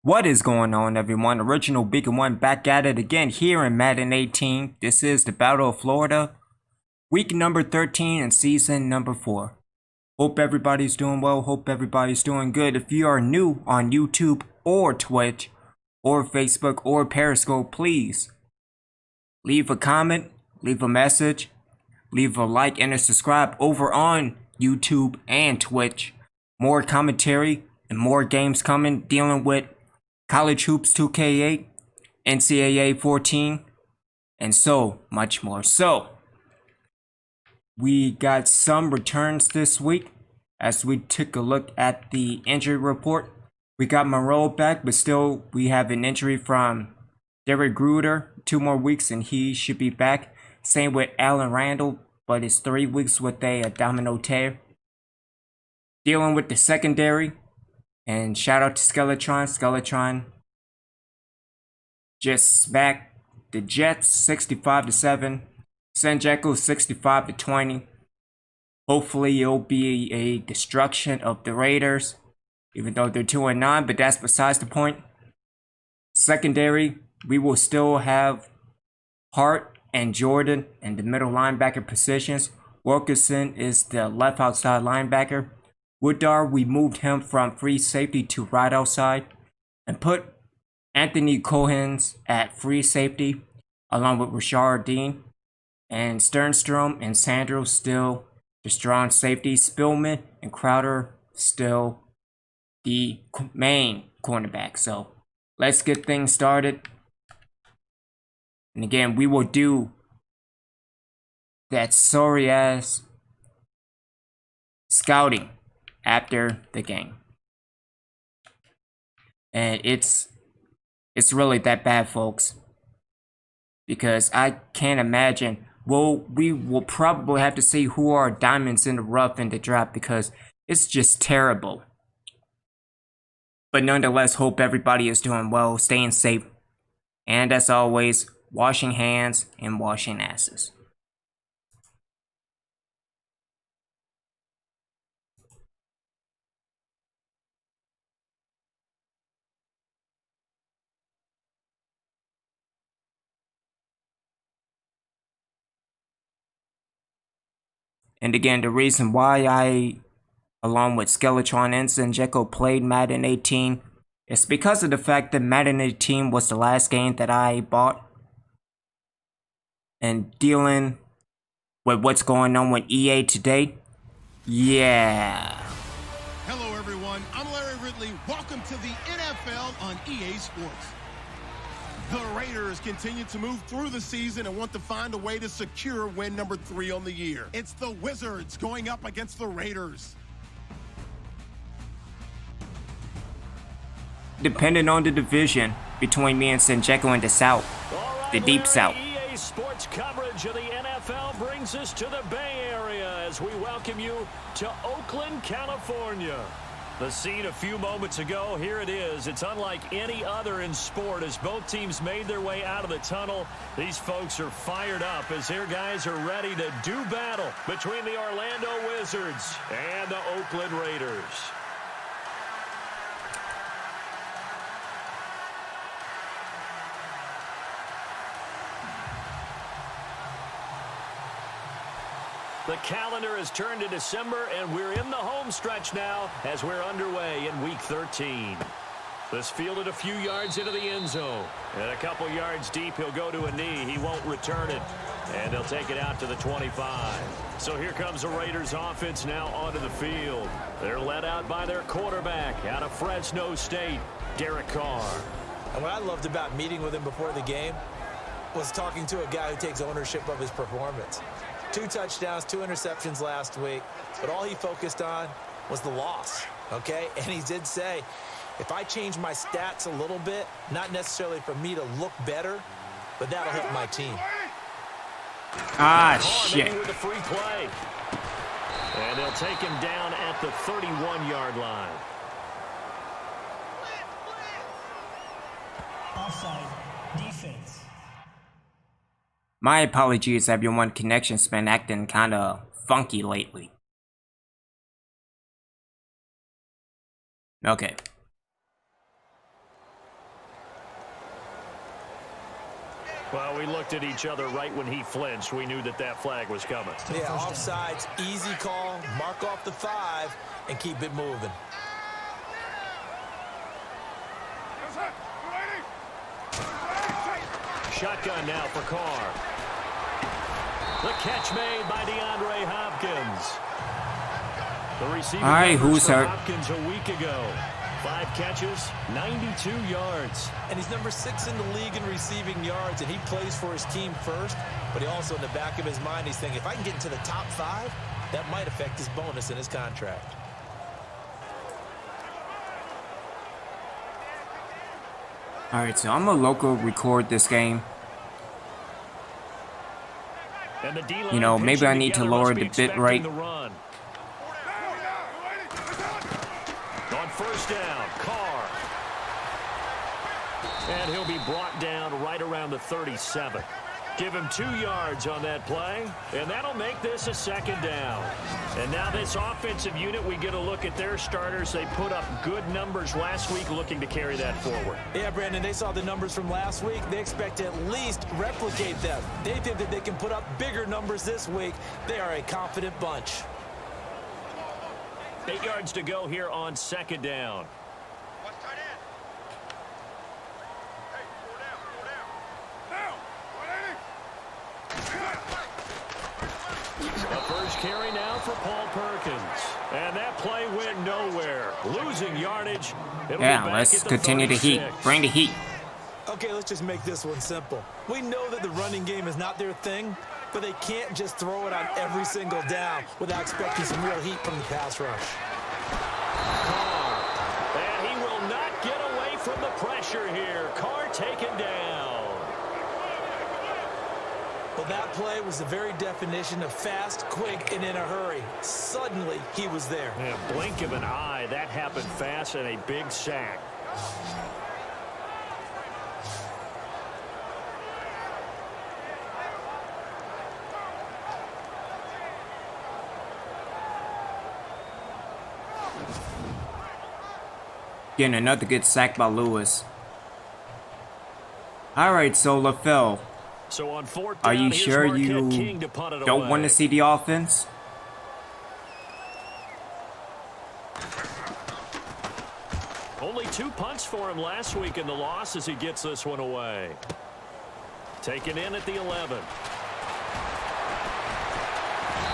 What is going on, everyone? Original Beacon One back at it again here in Madden 18. This is the Battle of Florida, week number 13 and season number 4. Hope everybody's doing well. Hope everybody's doing good. If you are new on YouTube or Twitch or Facebook or Periscope, please leave a comment, leave a message, leave a like and a subscribe over on YouTube and Twitch. More commentary and more games coming dealing with College Hoops 2K8, NCAA 14, and so much more. So, we got some returns this week as we took a look at the injury report. We got Monroe back, but still we have an injury from Derek Gruder. 2 more weeks and he should be back. Same with Allen Randall, but it's 3 weeks with a domino tear. Dealing with the secondary. And shout out to Skeletron. Skeletron just smacked the Jets 65-7. San Diego 65-20. Hopefully it'll be a destruction of the Raiders, even though they're 2-9, but that's besides the point. Secondary, we will still have Hart and Jordan in the middle linebacker positions. Wilkerson is the left outside linebacker. Woodard, we moved him from free safety to right outside and put Anthony Cohens at free safety along with Rashard Dean. And Sternstrom and Sandro still the strong safety. Spillman and Crowder still the main cornerback. So let's get things started. And again, we will do that sorry ass scouting after the game. And it's really that bad, folks, because I can't imagine. Well, we will probably have to see who are diamonds in the rough in the draft because it's just terrible. But nonetheless, hope everybody is doing well, staying safe, and as always, washing hands and washing asses. And again, the reason why I, along with Skeletron and Zenjeko, played Madden 18 is because of the fact that Madden 18 was the last game that I bought. And dealing with what's going on with EA today, yeah. Hello everyone, I'm Larry Ridley. Welcome to the NFL on EA Sports. The Raiders continue to move through the season and want to find a way to secure win number 3 on the year. It's the Wizards going up against the Raiders. Depending on the division between me and Zenjeko in the South, the Deep South. EA Sports coverage of the NFL brings us to the Bay Area as we welcome you to Oakland, California. The scene a few moments ago, here it is. It's unlike any other in sport as both teams made their way out of the tunnel. These folks are fired up as their guys are ready to do battle between the Orlando Wizards and the Oakland Raiders. The calendar has turned to December, and we're in the home stretch now as we're underway in Week 13. This fielded a few yards into the end zone. And a couple yards deep, he'll go to a knee. He won't return it. And they'll take it out to the 25. So here comes the Raiders offense now onto the field. They're led out by their quarterback out of Fresno State, Derek Carr. And what I loved about meeting with him before the game was talking to a guy who takes ownership of his performance. 2 touchdowns, 2 interceptions last week, but all he focused on was the loss, okay? And he did say, if I change my stats a little bit, not necessarily for me to look better, but that'll help my team. Ah, shit. With the free play. And they'll take him down at the 31-yard line. Offside, defense. My apologies, everyone. Connection's been acting kinda funky lately. Okay. Well, we looked at each other right when he flinched. We knew that that flag was coming. Yeah, offsides, easy call. Mark off the 5 and keep it moving. Shotgun now for Carr. The catch made by DeAndre Hopkins. The receiving all right, who's for hurt? Hopkins a week ago. 5 catches, 92 yards. And he's number 6 in the league in receiving yards, and he plays for his team first. But he also, in the back of his mind, he's thinking, if I can get into the top 5, that might affect his bonus in his contract. All right, so I'm gonna local record this game. And the D-line You know, maybe I pitching need to together lower must be the bit expecting rate. the run. On first down, Carr. And he'll be brought down right around the 37. Give him 2 yards on that play, and that'll make this a second down. And now this offensive unit, we get a look at their starters. They put up good numbers last week, looking to carry that forward. Yeah, Brandon, they saw the numbers from last week. They expect to at least replicate them. They think that they can put up bigger numbers this week. They are a confident bunch. 8 yards to go here on second down. The first carry now for Paul Perkins. And that play went nowhere. Losing yardage. It'll be Yeah, back let's at the continue the heat. 36. Bring the heat. Okay, let's just make this one simple. We know that the running game is not their thing, but they can't just throw it on every single down without expecting some real heat from the pass rush. Carr. And he will not get away from the pressure here. Carr taken down. Well, that play was the very definition of fast, quick, and in a hurry. Suddenly, he was there. Yeah, blink of an eye. That happened fast and a big sack. Getting another good sack by Lewis. All right, so LaFell, So on fourth are down, you here's sure Marquette you King to punt it don't away. want to see the offense? Only 2 punts for him last week in the loss as he gets this one away. Taken in at the 11.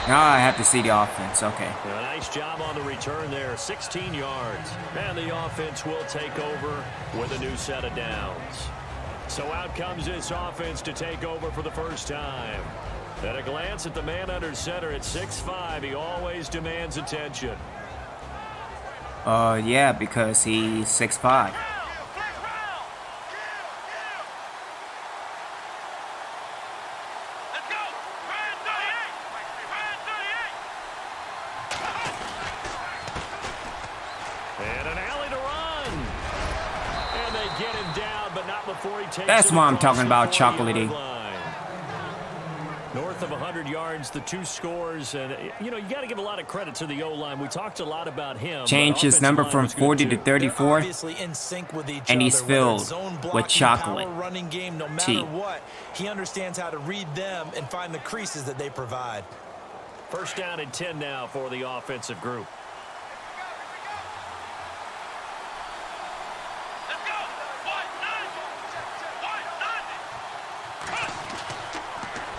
Now I have to see the offense. Okay. A nice job on the return there, 16 yards. And the offense will take over with a new set of downs. So out comes this offense to take over for the first time. At a glance at the man under center at 6'5", he always demands attention. Yeah, because he's 6'5". And an alley to run. And they get him down, but not before he takes That's it why I'm across talking the about 40-yard chocolatey. line. North of 100 yards, the 2 scores. And, you know, you got to give a lot of credit to the O-line. We talked a lot about him. Changed his number from 40 to 34, Obviously in sync with each and he's other, whether filled it's zone with blocking, chocolate. power running game, no matter tea. what, he understands how to read them and find the creases that they provide. First down and 10 now for the offensive group.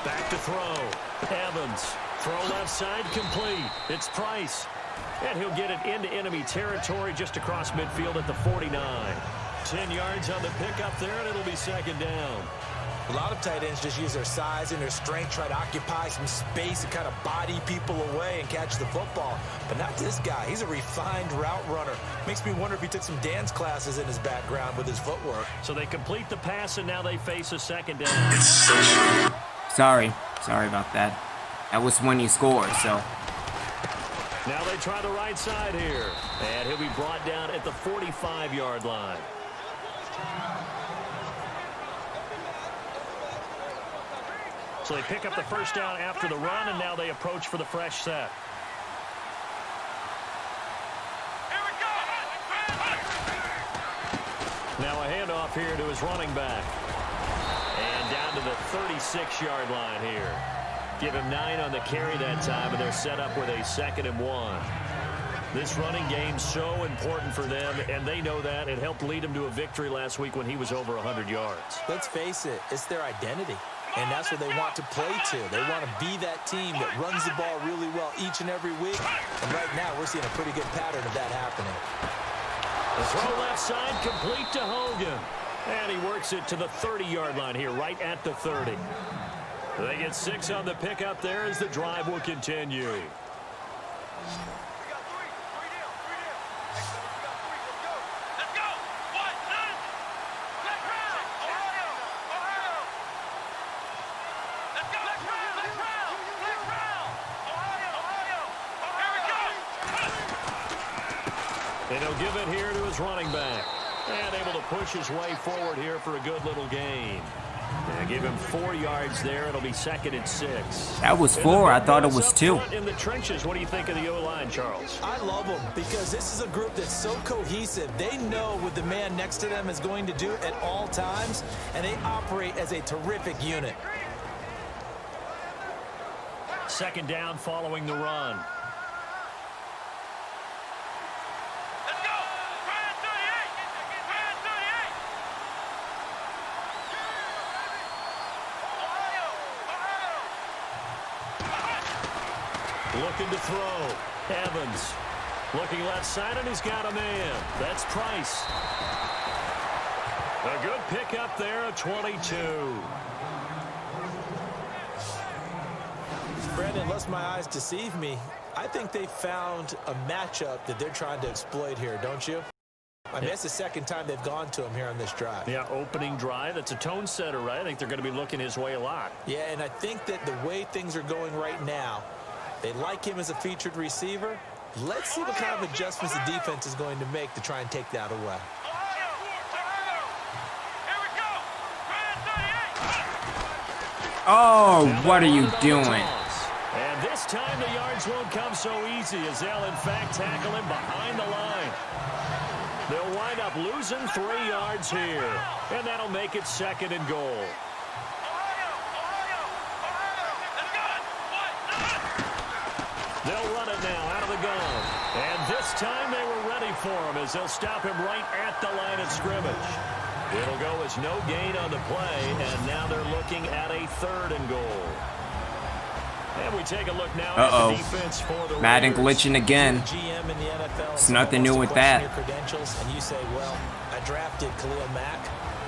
Back to throw. Evans. Throw left side complete. It's Price. And he'll get it into enemy territory just across midfield at the 49. 10 yards on the pickup there, and it'll be second down. A lot of tight ends just use their size and their strength, try to occupy some space and kind of body people away and catch the football. But not this guy. He's a refined route runner. Makes me wonder if he took some dance classes in his background with his footwork. So they complete the pass, and now they face a second down. Sorry about that. That was when he scored, so. Now they try the right side here. And he'll be brought down at the 45-yard line. So they pick up the first down after the run, and now they approach for the fresh set. Now a handoff here to his running back. And down down to the 36-yard line here. Give him 9 on the carry that time, and they're set up with a 2nd and 1. This running game's so important for them, and they know that. It helped lead them to a victory last week when he was over 100 yards. Let's face it, it's their identity, and that's what they want to play to. They want to be that team that runs the ball really well each and every week, and right now we're seeing a pretty good pattern of that happening. The throw left side, complete to Hogan. And he works it to the 30-yard line here, right at the 30. They get 6 on the pickup there as the drive will continue. And he'll give it here to his running back. And able to push his way forward here for a good little gain. And give him 4 yards there. It'll be 2nd and 6. That was 4. I thought it was 2. In the trenches, what do you think of the O-line, Charles? I love them because this is a group that's so cohesive. They know what the man next to them is going to do at all times, and they operate as a terrific unit. 2nd down following the run. Looking to throw. Evans. Looking left side, and he's got a man. That's Price. A good pickup there, a 22. Brandon, unless my eyes deceive me, I think they found a matchup that they're trying to exploit here, don't you? I mean, it's the 2nd time they've gone to him here on this drive. Yeah, opening drive. That's a tone setter, right? I think they're going to be looking his way a lot. Yeah, and I think that the way things are going right now, they like him as a featured receiver. Let's see what kind of adjustments the defense is going to make to try and take that away. Oh, what are you doing? And this time the yards won't come so easy as they'll in fact tackle him behind the line. They'll wind up losing 3 yards here. And that'll make it 2nd and goal. They'll run it now out of the gun. And this time they were ready for him as they'll stop him right at the line of scrimmage. It'll go as no gain on the play, and now they're looking at a 3rd and goal. And we take a look now at the defense for the Madden Raiders. glitching again. GM in the NFL, It's nothing new with that. your credentials, and you say, well, I drafted Khalil Mack.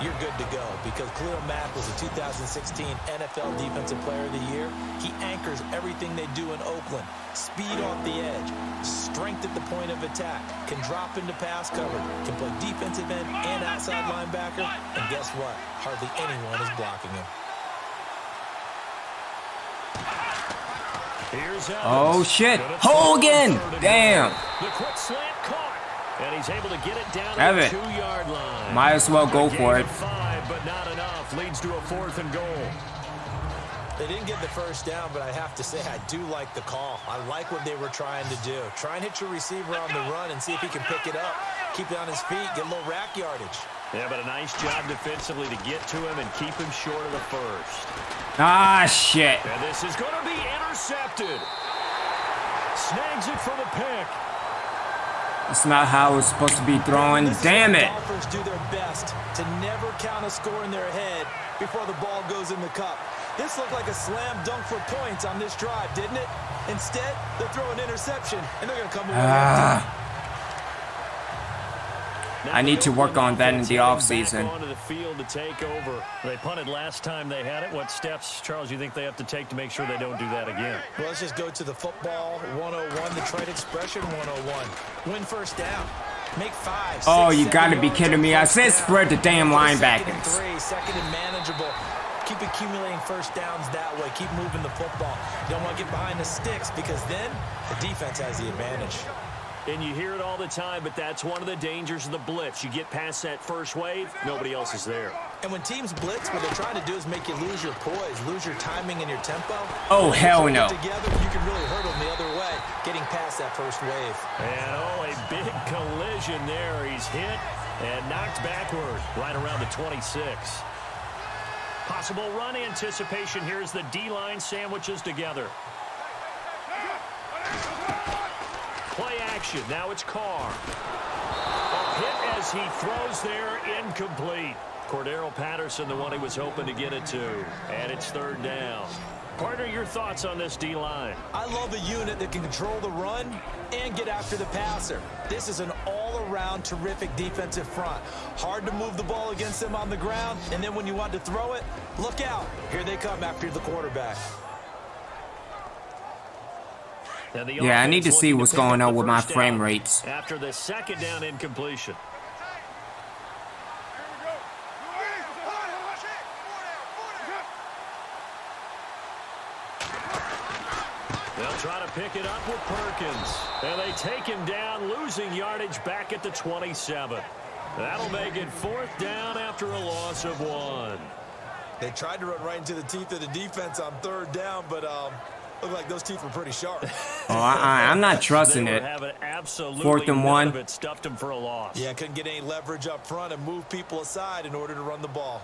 You're good to go because Khalil Mack was a 2016 NFL Defensive Player of the Year. He anchors everything they do in Oakland. Speed off the edge, strength at the point of attack, can drop into pass cover, can play defensive end and outside linebacker, and guess what? Hardly anyone is blocking him. Here's Evans. Oh, shit. Hogan! Damn. The quick slant caught. And he's able to get it down Have to it. the 2-yard line. Might as well go for it. 5, but not enough. Leads to a 4th and goal. They didn't get the first down, but I have to say I do like the call. I like what they were trying to do. Try and hit your receiver on the run and see if he can pick it up. Keep it on his feet, get a little rack yardage. Yeah, but a nice job defensively to get to him and keep him short of the first. Ah, shit. And this is going to be intercepted. Snags it for the pick. That's not how it's supposed to be throwing. Damn it. Golfers do their best to never count a score in their head before the ball goes in the cup. This looked like a slam dunk for points on this drive, didn't it? Instead, they throw an interception, and they're going to come away empty. I need to work on that in the offseason. Onto the field to take over. They punted last time they had it. What steps, Charles, you think they have to take to make sure they don't do that again? Well, let's just go to the football 101, the trade expression 101. Win first down. Make 5. Oh, 6, you 7 gotta be yards kidding on me. I first said down. spread the damn Go to 2nd and linebackers. 3, 2nd and manageable. Keep accumulating first downs that way. Keep moving the football. You don't want to get behind the sticks because then the defense has the advantage. And you hear it all the time, but that's one of the dangers of the blitz. You get past that first wave, nobody else is there. And when teams blitz, what they're trying to do is make you lose your poise, lose your timing and your tempo. Oh, hell When you no. put it together, you can really hurt them the other way, getting past that first wave. And oh, a big collision there. He's hit and knocked backward right around the 26. Possible run anticipation here as the D-line sandwiches together. Play action. Now it's Carr. A hit as he throws there, incomplete. Cordero Patterson, the one he was hoping to get it to. And it's third down. Partner, your thoughts on this D-line? I love a unit that can control the run and get after the passer. This is an all-around terrific defensive front. Hard to move the ball against them on the ground, and then when you want to throw it, look out. Here they come after the quarterback. Yeah, I need to see what's going on with my frame rates. After the second down incompletion. They'll try to pick it up with Perkins. And they take him down, losing yardage back at the 27. That'll make it fourth down after a loss of 1. They tried to run right into the teeth of the defense on third down, but looked like those teeth were pretty sharp. Oh, I'm not trusting it. Fourth and 1. It stuffed him for a loss. Yeah, couldn't get any leverage up front and move people aside in order to run the ball.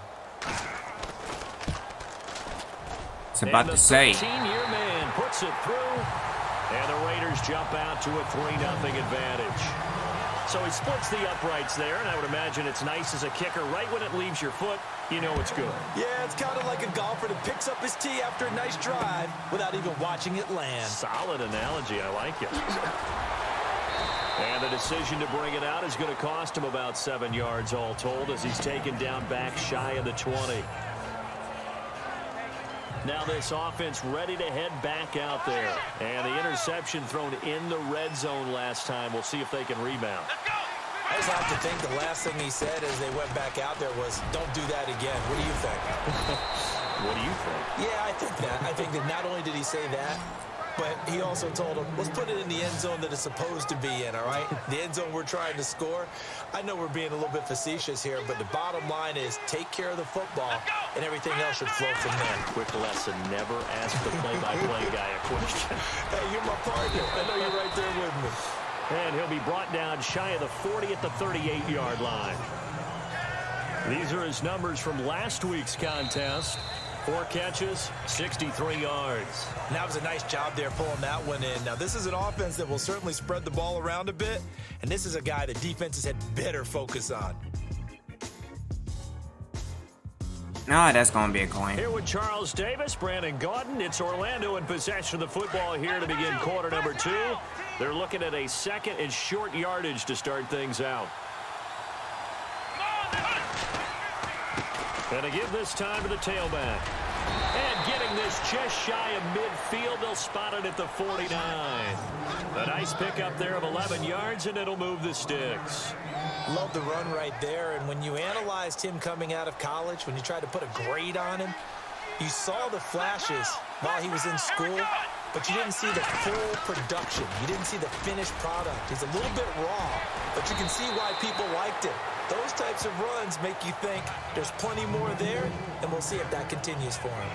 It's about to say. The 13-year man puts it through, and the Raiders jump out to a 3-0 advantage. So he splits the uprights there, and I would imagine it's nice as a kicker. Right when it leaves your foot, you know it's good. Yeah, it's kind of like a golfer that picks up his tee after a nice drive without even watching it land. Solid analogy. I like it. And the decision to bring it out is going to cost him about 7 yards all told as he's taken down back shy of the 20. Now this offense ready to head back out there. And the interception thrown in the red zone last time. We'll see if they can rebound. I just have to think the last thing he said as they went back out there was, don't do that again. What do you think? What do you think? Yeah, I think that. I think that not only did he say that, but he also told him, let's put it in the end zone that it's supposed to be in, all right? The end zone we're trying to score. I know we're being a little bit facetious here, but the bottom line is take care of the football, and everything else should flow from there. Quick lesson, never ask the play-by-play guy a question. Hey, you're my partner. I know you're right there with me. And he'll be brought down shy of the 40 at the 38-yard line. These are his numbers from last week's contest. 4 catches, 63 yards. And that was a nice job there pulling that one in. Now, this is an offense that will certainly spread the ball around a bit, and this is a guy that defenses had better focus on. No, that's going to be a coin. Here with Charles Davis, Brandon Gaudin. It's Orlando in possession of the football here to begin quarter number 2. They're looking at a second and short yardage to start things out. And to give this time to the tailback. And getting this just shy of midfield, they'll spot it at the 49. A nice pickup there of 11 yards, and it'll move the sticks. Love the run right there, and when you analyzed him coming out of college, when you tried to put a grade on him, you saw the flashes while he was in school, but you didn't see the full production. You didn't see the finished product. He's a little bit raw, but you can see why people liked it. Those types of runs make you think there's plenty more there, and we'll see if that continues for him.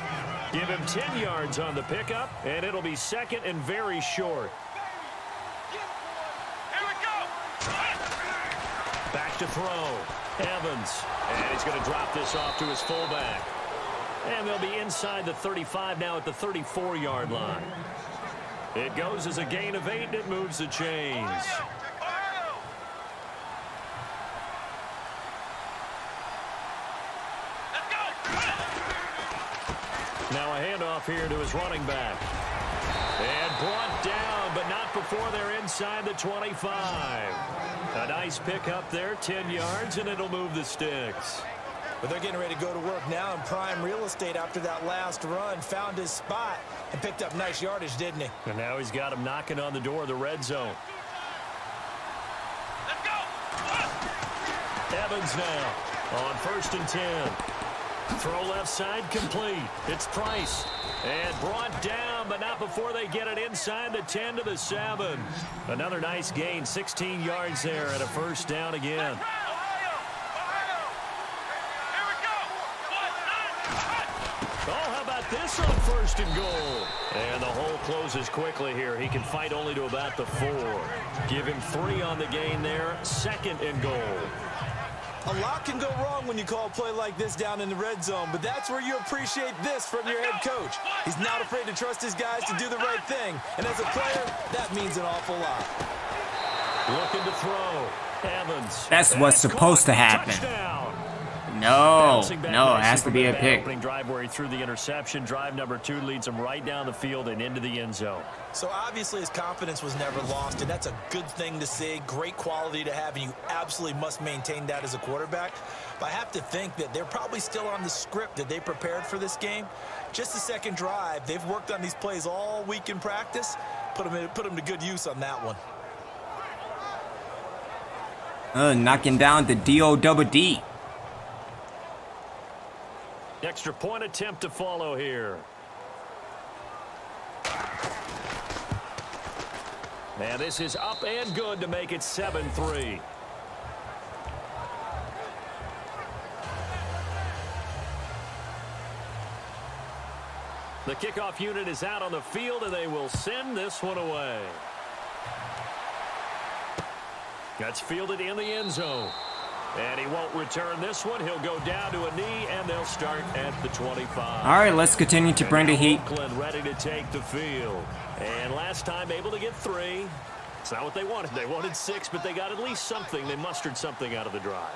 Give him 10 yards on the pickup, and it'll be second and very short. Back to throw. Evans. And he's going to drop this off to his fullback. And they'll be inside the 35 now at the 34-yard line. It goes as a gain of 8, and it moves the chains. Now a handoff here to his running back. And brought down, but not before they're inside the 25. A nice pickup there, 10 yards, and it'll move the sticks. But they're getting ready to go to work now in prime real estate after that last run. Found his spot and picked up nice yardage, didn't he? And now he's got him knocking on the door of the red zone. Let's go! Evans now on 1st and 10. Throw left side complete. It's Price. And brought down, but not before they get it inside the 10 to the 7. Another nice gain, 16 yards there and a first down again. Oh, how about this on 1st and goal? And the hole closes quickly here. He can fight only to about the 4. Give him 3 on the gain there. 2nd and goal. A lot can go wrong when you call a play like this down in the red zone, but that's where you appreciate this from your head coach. He's not afraid to trust his guys to do the right thing, and as a player, that means an awful lot. Looking to throw. Evans. That's what's supposed to happen. Touchdown. No, no, it has to be a pick. Opening drive where he threw the interception. Drive number 2 leads him right down the field and into the end zone. So obviously his confidence was never lost, and that's a good thing to see. Great quality to have, and you absolutely must maintain that as a quarterback. But I have to think that they're probably still on the script that they prepared for this game. Just the second drive, they've worked on these plays all week in practice. Put them to good use on that one. Knocking down the D-O-double-D. Extra point attempt to follow here. And this is up and good to make it 7-3. The kickoff unit is out on the field, and they will send this one away. That's fielded in the end zone. And he won't return this one. He'll go down to a knee, and they'll start at the 25. All right, let's continue to bring the heat. Oakland ready to take the field. And last time able to get 3. It's not what they wanted. They wanted 6, but they got at least something. They mustered something out of the drive.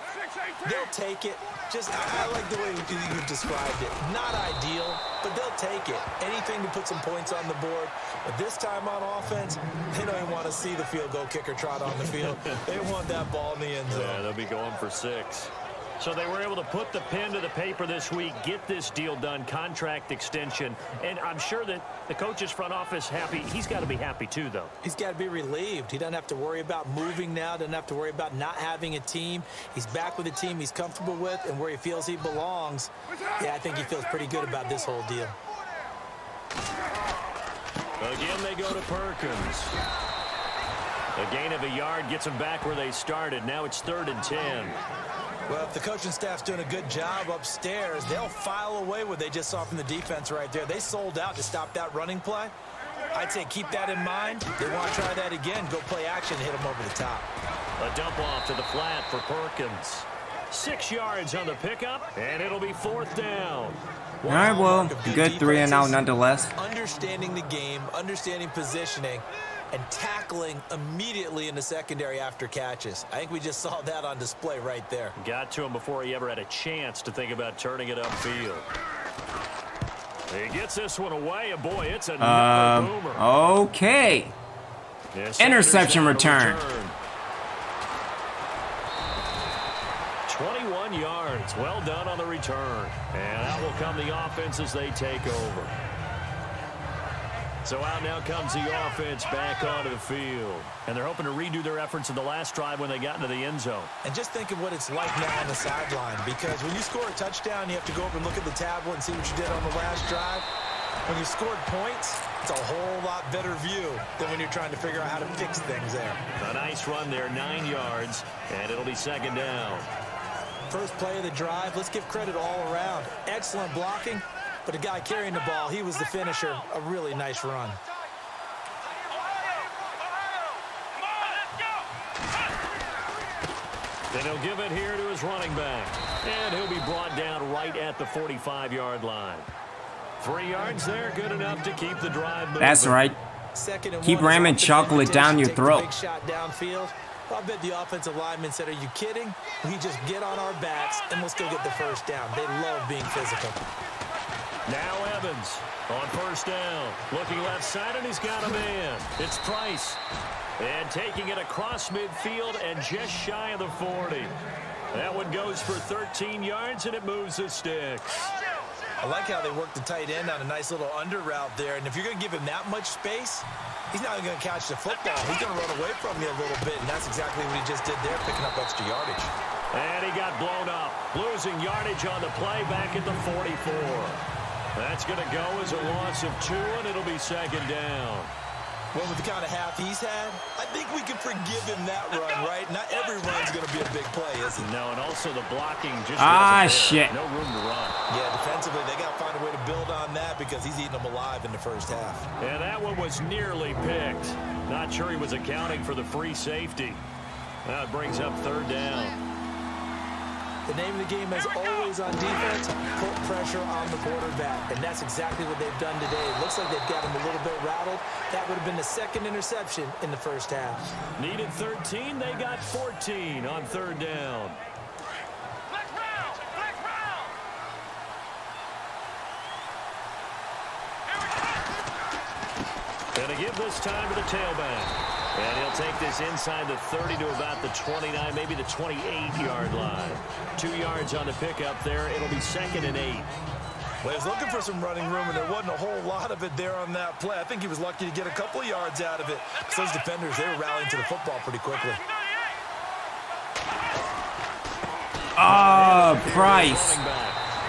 They'll take it. I like the way you've described it. Not ideal, but they'll take it. Anything to put some points on the board. But this time on offense, they don't even want to see the field goal kicker trot on the field. They want that ball in the end zone. Yeah, they'll be going for 6. So they were able to put the pen to the paper this week, get this deal done, contract extension. And I'm sure that the coach's front office happy. He's got to be happy too, though. He's got to be relieved. He doesn't have to worry about moving now, doesn't have to worry about not having a team. He's back with a team he's comfortable with and where he feels he belongs. Yeah, I think he feels pretty good about this whole deal. Again, they go to Perkins. A gain of a yard gets them back where they started. Now it's 3rd and 10. Well, if the coaching staff's doing a good job upstairs, they'll file away what they just saw from the defense right there. They sold out to stop that running play. I'd say keep that in mind. They want to try that again. Go play action and hit them over the top. A dump off to the flat for Perkins. 6 yards on the pickup, and it'll be 4th down. All right, well, good 3 and out nonetheless. Understanding the game, understanding positioning, and tackling immediately in the secondary after catches. I think we just saw that on display right there. Got to him before he ever had a chance to think about turning it upfield. He gets this one away, and boy, it's another boomer. Okay. Yes, Interception return. 21 yards. Well done on the return. And out will come the offense as they take over. So out now comes the offense back onto the field. And they're hoping to redo their efforts in the last drive when they got into the end zone. And just think of what it's like now on the sideline, because when you score a touchdown, you have to go over and look at the tablet and see what you did on the last drive. When you scored points, it's a whole lot better view than when you're trying to figure out how to fix things there. A nice run there, 9 yards, and it'll be 2nd down. First play of the drive, let's give credit all around. Excellent blocking. But the guy carrying the ball, he was the finisher. A really nice run. Then he'll give it here to his running back. And he'll be brought down right at the 45-yard line. 3 yards there, good enough to keep the drive moving. That's right. Keep ramming chocolate down your throat. Big shot downfield. I bet the offensive lineman said, are you kidding? We just get on our backs and we'll still get the first down. They love being physical. Now Evans on 1st down. Looking left side, and he's got a man. It's Price. And taking it across midfield and just shy of the 40. That one goes for 13 yards, and it moves the sticks. I like how they work the tight end on a nice little under route there. And if you're going to give him that much space, he's not going to catch the football. He's going to run away from you a little bit, and that's exactly what he just did there, picking up extra yardage. And he got blown up, losing yardage on the play back at the 44. That's going to go as a loss of 2, and it'll be 2nd down. Well, with the kind of half he's had, I think we can forgive him that run, right? Not every run's going to be a big play, is it? No, and also the blocking just shit. No room to run. Yeah, defensively, they got to find a way to build on that because he's eating them alive in the first half. And that one was nearly picked. Not sure he was accounting for the free safety. That brings up 3rd down. The name of the game is always on defense, put pressure on the quarterback. And that's exactly what they've done today. It looks like they've got him a little bit rattled. That would have been the second interception in the first half. Needed 13, they got 14 on third down. Going to give this time to the tailback. And he'll take this inside the 30 to about the 29, maybe the 28-yard line. 2 yards on the pickup there. It'll be 2nd and 8. Well, he was looking for some running room, and there wasn't a whole lot of it there on that play. I think he was lucky to get a couple of yards out of it. So those defenders, they were rallying to the football pretty quickly. Price.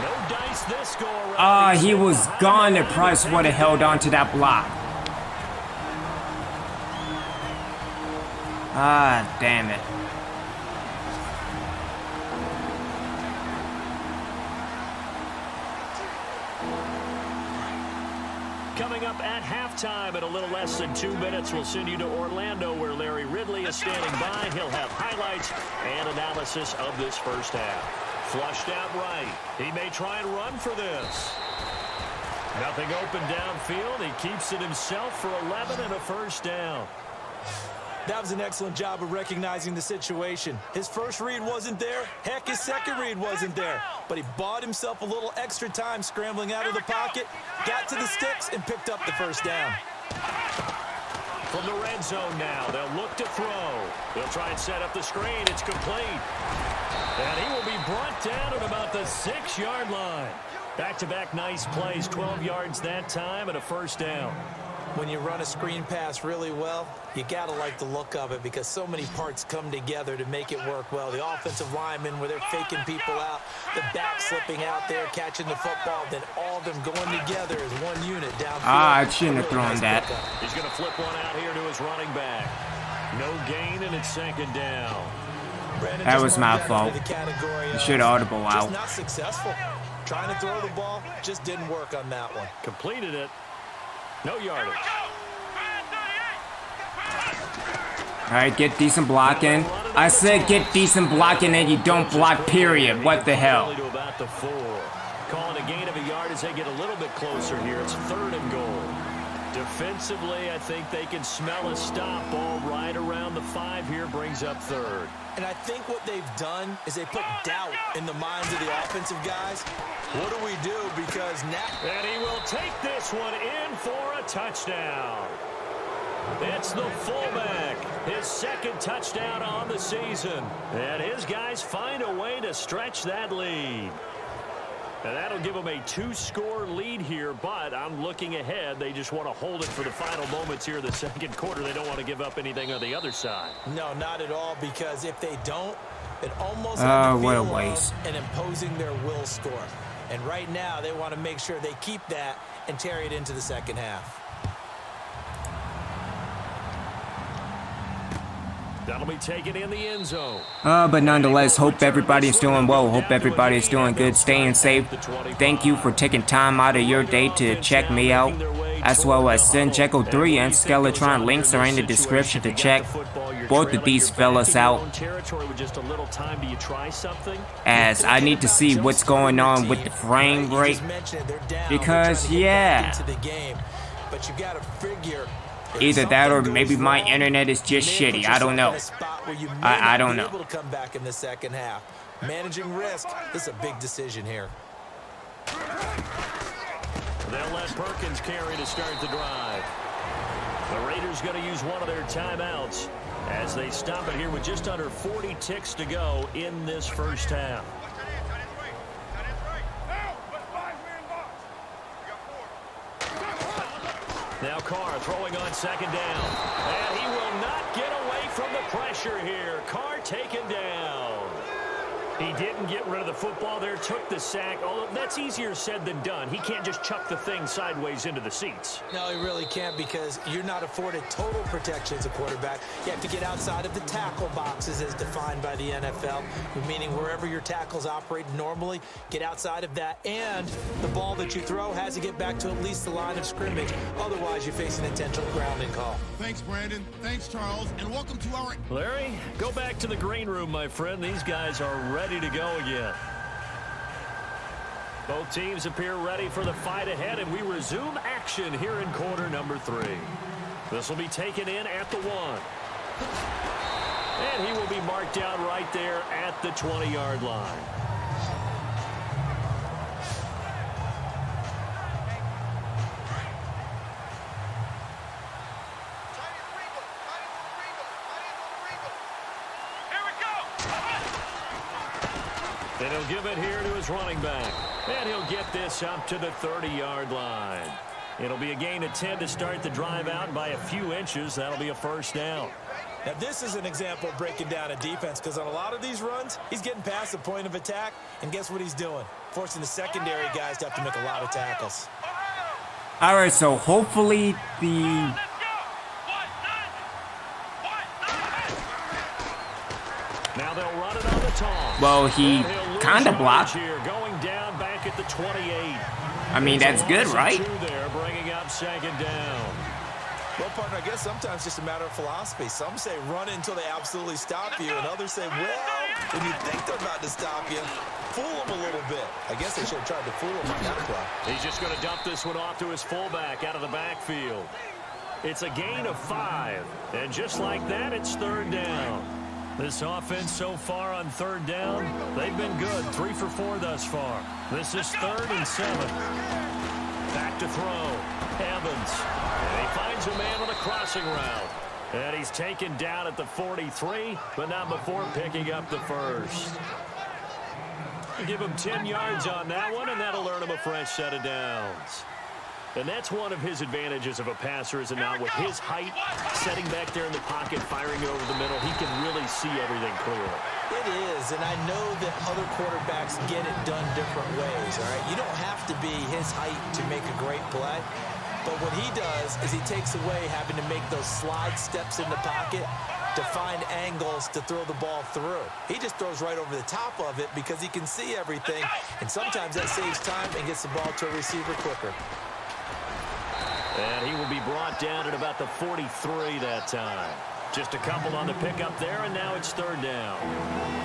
No dice this go around. He was gone if Price would have held on to that block. Damn it. Coming up at halftime in a little less than 2 minutes, we'll send you to Orlando where Larry Ridley is standing by. He'll have highlights and analysis of this first half. Flushed out right. He may try and run for this. Nothing open downfield. He keeps it himself for 11 and a first down. That was an excellent job of recognizing the situation. His first read wasn't there. Heck, his second read wasn't there. But he bought himself a little extra time scrambling out of the pocket, got to the sticks, and picked up the first down. From the red zone now, they'll look to throw. They'll try and set up the screen. It's complete. And he will be brought down at about the 6-yard line. Back-to-back nice plays, 12 yards that time, and a first down. When you run a screen pass really well, you got to like the look of it because so many parts come together to make it work well. The offensive linemen where they're faking people out, the back slipping out there, catching the football, then all of them going together as one unit downfield. I shouldn't have thrown that. He's going to flip one out here to his running back. No gain, and it's 2nd down. Brandon, that was my fault. You should audible out. Just not successful. Trying to throw the ball, just didn't work on that one. Completed it. No yardage. All right, get decent blocking. I said get decent blocking and you don't block, period. What the hell? To about the 4. Calling a gain of a yard as they get a little bit closer here. It's 3rd and goal. Defensively, I think they can smell a stop. Ball right around the 5 here, brings up 3rd. And I think what they've done is they put doubt in the minds of the offensive guys. What do we do? Because now... And he will take this one in for a touchdown. It's the fullback. His 2nd touchdown on the season. And his guys find a way to stretch that lead. And that'll give them a 2-score lead here, but I'm looking ahead. They just want to hold it for the final moments here in the 2nd quarter. They don't want to give up anything on the other side. No, not at all, because if they don't, it almost what a waste. and imposing their will score. And right now, they want to make sure they keep that and carry it into the 2nd half. That'll be taken in the end zone. But nonetheless, hope everybody is doing well. Hope everybody is doing good, staying safe. Thank you for taking time out of your day to check me out. As well as Sinjeko 3 and Skeletron. Links are in the description to check both of these fellas out. As I need to see what's going on with the frame rate. Because, yeah. But you gotta figure... Either that or maybe my internet is just shitty. I don't know. I don't know. Able to come back in the 2nd half. Managing risk. This is a big decision here. They'll let Perkins carry to start the drive. The Raiders going to use one of their timeouts as they stop it here with just under 40 ticks to go in this first half. Now Carr throwing on 2nd down. And he will not get away from the pressure here. Carr taken down. He didn't get rid of the football there, took the sack. Although that's easier said than done. He can't just chuck the thing sideways into the seats. No, he really can't because you're not afforded total protection as a quarterback. You have to get outside of the tackle boxes as defined by the NFL, meaning wherever your tackles operate normally, get outside of that. And the ball that you throw has to get back to at least the line of scrimmage. Otherwise, you face an intentional grounding call. Thanks, Brandon. Thanks, Charles. And welcome to our... Larry, go back to the green room, my friend. These guys are ready ready to go again. Both teams appear ready for the fight ahead, and we resume action here in quarter number 3. This will be taken in at the 1. And he will be marked down right there at the 20-yard line. And he'll give it here to his running back. And he'll get this up to the 30-yard line. It'll be a gain of 10 to start the drive out by a few inches. That'll be a first down. Now, this is an example of breaking down a defense, because on a lot of these runs, he's getting past the point of attack, and guess what he's doing? Forcing the secondary guys to have to make a lot of tackles. All right, so hopefully the... Now they'll run it on the toss. Well, he kind of blocked. Here, going down back at the 28. I mean, that's good, right? There, bringing up second down. Well, partner, I guess sometimes it's just a matter of philosophy. Some say run it until they absolutely stop you, and others say, well, when you think they're about to stop you, fool them a little bit. I guess they should have tried to fool him on that play. He's just going to dump this one off to his fullback out of the backfield. It's a gain of 5, and just like that, it's third down. This offense so far on third down, they've been good. 3 for 4 thus far. This is 3rd and 7. Back to throw. Evans. And he finds a man on the crossing route. And he's taken down at the 43, but not before picking up the first. Give him 10 yards on that one, and that'll earn him a fresh set of downs. And that's one of his advantages of a passer, is it not? With his height, setting back there in the pocket, firing it over the middle, he can really see everything clearly. It is, and I know that other quarterbacks get it done different ways, all right? You don't have to be his height to make a great play. But what he does is he takes away having to make those slide steps in the pocket to find angles to throw the ball through. He just throws right over the top of it because he can see everything, and sometimes that saves time and gets the ball to a receiver quicker. And he will be brought down at about the 43 that time. Just a couple on the pickup there, and now it's third down.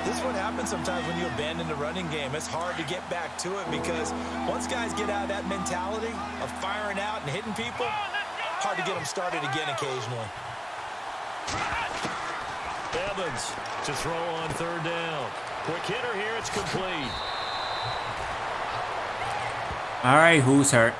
This is what happens sometimes when you abandon the running game. It's hard to get back to it because once guys get out of that mentality of firing out and hitting people, hard to get them started again occasionally. Evans to throw on third down. Quick hitter here, it's complete. All right, who's hurt?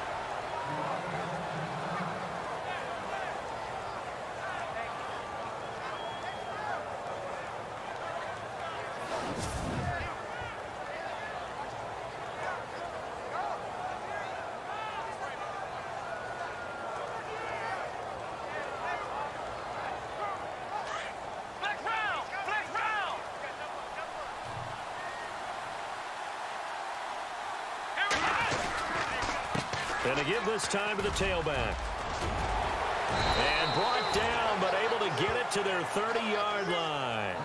And to give this time to the tailback. And brought down, but able to get it to their 30-yard line.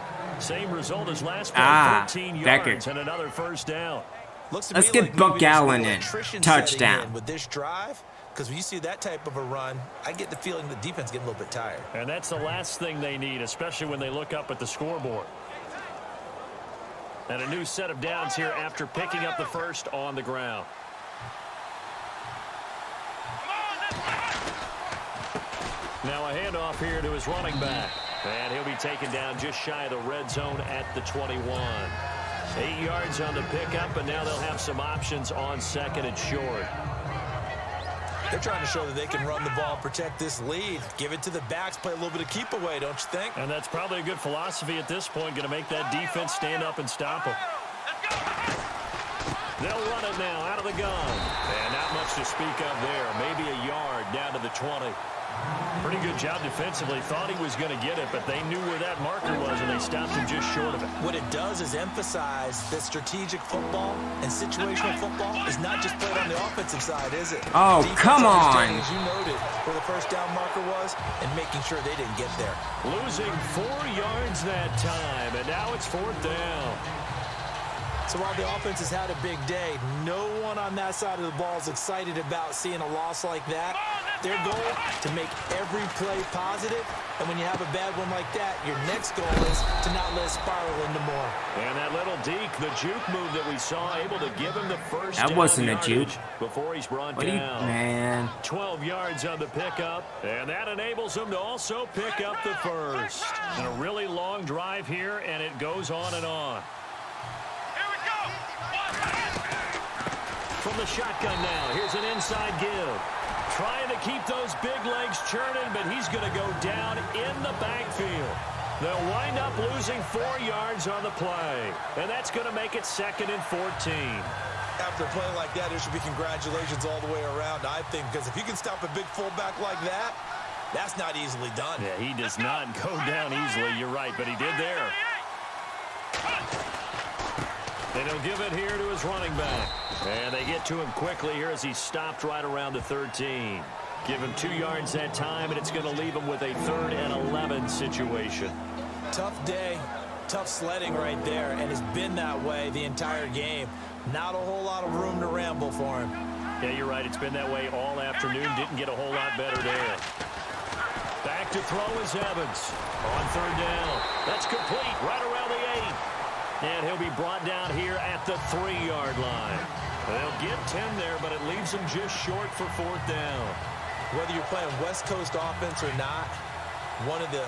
Same result as last play, 13 yards and another first down. Let's get Buck Allen in. Touchdown. With this drive, because when you see that type of a run, I get the feeling the defense getting a little bit tired. And that's the last thing they need, especially when they look up at the scoreboard. And a new set of downs here after picking up the first on the ground. Now a handoff here to his running back. And he'll be taken down just shy of the red zone at the 21. 8 yards on the pickup, and now they'll have some options on second and short. They're trying to show that they can run the ball, protect this lead, give it to the backs, play a little bit of keep away, don't you think? And that's probably a good philosophy at this point, going to make that defense stand up and stop them. They'll run it now out of the gun. And not much to speak of there. Maybe a yard down to the 20. Pretty good job defensively. Thought he was going to get it, but they knew where that marker was, and they stopped him just short of it. What it does is emphasize that strategic football and situational football is not just played on the offensive side, is it? Oh, come on. As you noted, where the first down marker was and making sure they didn't get there. Losing 4 yards that time, and now it's fourth down. So while the offense has had a big day, no one on that side of the ball is excited about seeing a loss like that. their goal to make every play positive, and when you have a bad one like that, your next goal is to not let it spiral into more. And that little deke, the juke move that we saw, able to give him the first That down wasn't a yardage juke. before he's brought What down. man? 12 yards on the pickup, and that enables him to also pick up the first. And a really long drive here, and it goes on and on. From the shotgun now, here's an inside give. Trying to keep those big legs churning, but he's going to go down in the backfield. They'll wind up losing 4 yards on the play, and that's going to make it 2nd and 14. After a play like that, there should be congratulations all the way around, I think, because if you can stop a big fullback like that, that's not easily done. Yeah, he does not go down easily, you're right, but he did there. And he'll give it here to his running back. And they get to him quickly here as he stopped right around the 13. Give him 2 yards that time, and it's going to leave him with a 3rd and 11 situation. Tough day, tough sledding right there, and it's been that way the entire game. Not a whole lot of room to ramble for him. Yeah, you're right. It's been that way all afternoon. Didn't get a whole lot better there. Back to throw is Evans. On 3rd down. That's complete right around the 8. And he'll be brought down here at the 3-yard line. They'll get 10 there, but it leaves them just short for 4th down. Whether you're playing West Coast offense or not, one of the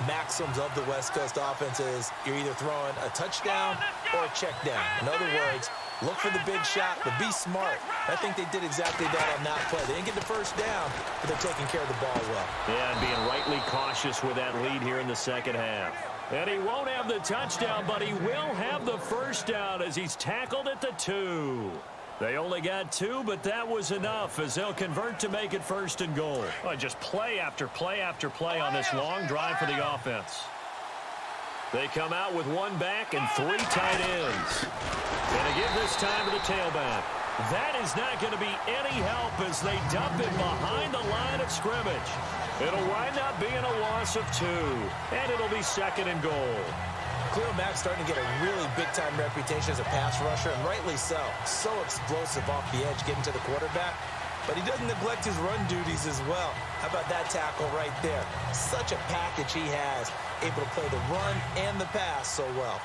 maxims of the West Coast offense is you're either throwing a touchdown or a check down. In other words, look for the big shot, but be smart. I think they did exactly that on that play. They didn't get the first down, but they're taking care of the ball well. Yeah, and being rightly cautious with that lead here in the second half. And he won't have the touchdown, but he will have the first down as he's tackled at the 2. They only got 2, but that was enough as they'll convert to make it 1st and goal. Oh, just play after play after play on this long drive for the offense. They come out with 1 back and 3 tight ends. Going to give this time to the tailback. That is not going to be any help as they dump it behind the line of scrimmage. It'll wind up being a loss of 2, and it'll be 2nd and goal. Khalil Mack's starting to get a really big-time reputation as a pass rusher, and rightly so. So explosive off the edge, getting to the quarterback. But he doesn't neglect his run duties as well. How about that tackle right there? Such a package he has, able to play the run and the pass so well.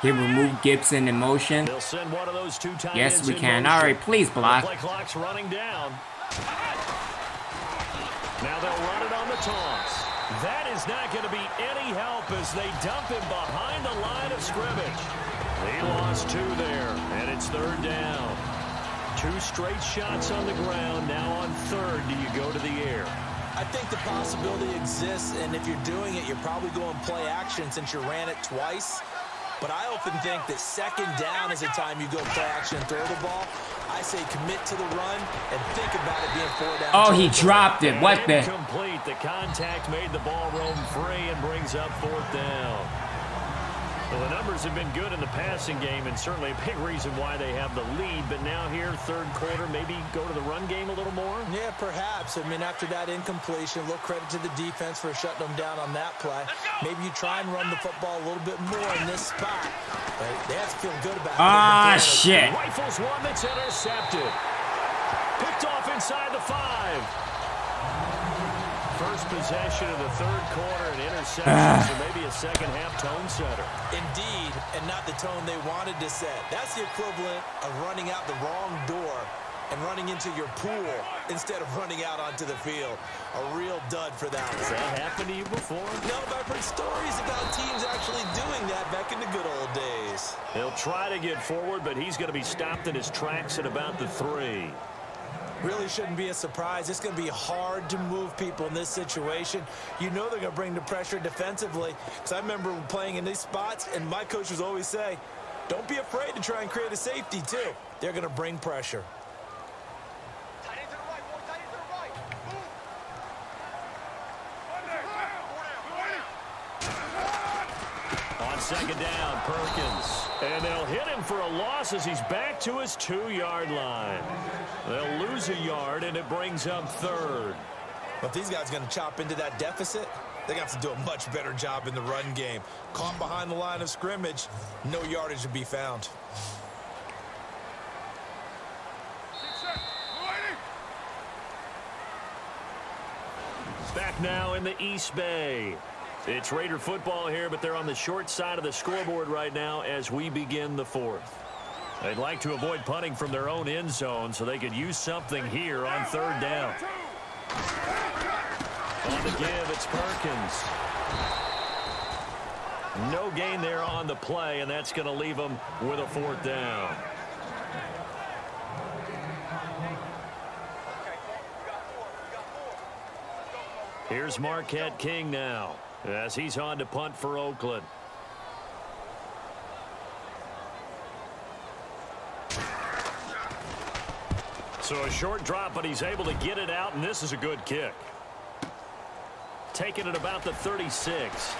Can we move Gibson in motion? They'll send one of those 2 tight Yes, ends we in can. motion. All right, please block. The play clock's running down. Now they'll run it on the toss. That is not going to be any help as they dump him behind the line of scrimmage. He lost 2 there, and it's 3rd down. 2 straight shots on the ground. Now on 3rd, do you go to the air? I think the possibility exists, and if you're doing it, you're probably going play action since you ran it twice. But I often think that 2nd down is the time you go play action and throw the ball. I say commit to the run and think about it being 4 down. Oh, he dropped it. What the? Incomplete. The contact made the ball roam free and brings up 4th down. Well, the numbers have been good in the passing game, and certainly a big reason why they have the lead. But now here, 3rd quarter, maybe go to the run game a little more? Yeah, perhaps. I mean, after that incompletion, a little credit to the defense for shutting them down on that play. Maybe you try and run the football a little bit more in this spot. But they have to feel good about it. Ah, shit. Rifles one that's intercepted. Picked off inside the 5. First possession of the 3rd quarter, an interception, so maybe a second-half tone setter. Indeed, and not the tone they wanted to set. That's the equivalent of running out the wrong door and running into your pool instead of running out onto the field. A real dud for that one. Has that happened to you before? No, but I've heard stories about teams actually doing that back in the good old days. He'll try to get forward, but he's going to be stopped in his tracks at about the 3. Really shouldn't be a surprise. It's going to be hard to move people in this situation. You know they're going to bring the pressure defensively. Because I remember playing in these spots, and my coaches always say, don't be afraid to try and create a safety, too. They're going to bring pressure. On 2nd down, Perkins. And they'll hit him for a loss as he's back to his 2-yard line. They'll lose a yard, and it brings up 3rd. If these guys are going to chop into that deficit, they're going to have to do a much better job in the run game. Caught behind the line of scrimmage, no yardage to be found. Back now in the East Bay. It's Raider football here, but they're on the short side of the scoreboard right now as we begin the fourth. They'd like to avoid punting from their own end zone so they could use something here on third down. On the give, it's Perkins. No gain there on the play, and that's going to leave them with a fourth down. Here's Marquette King now as he's on to punt for Oakland. So a short drop, but he's able to get it out, and this is a good kick. Taking it about the 36.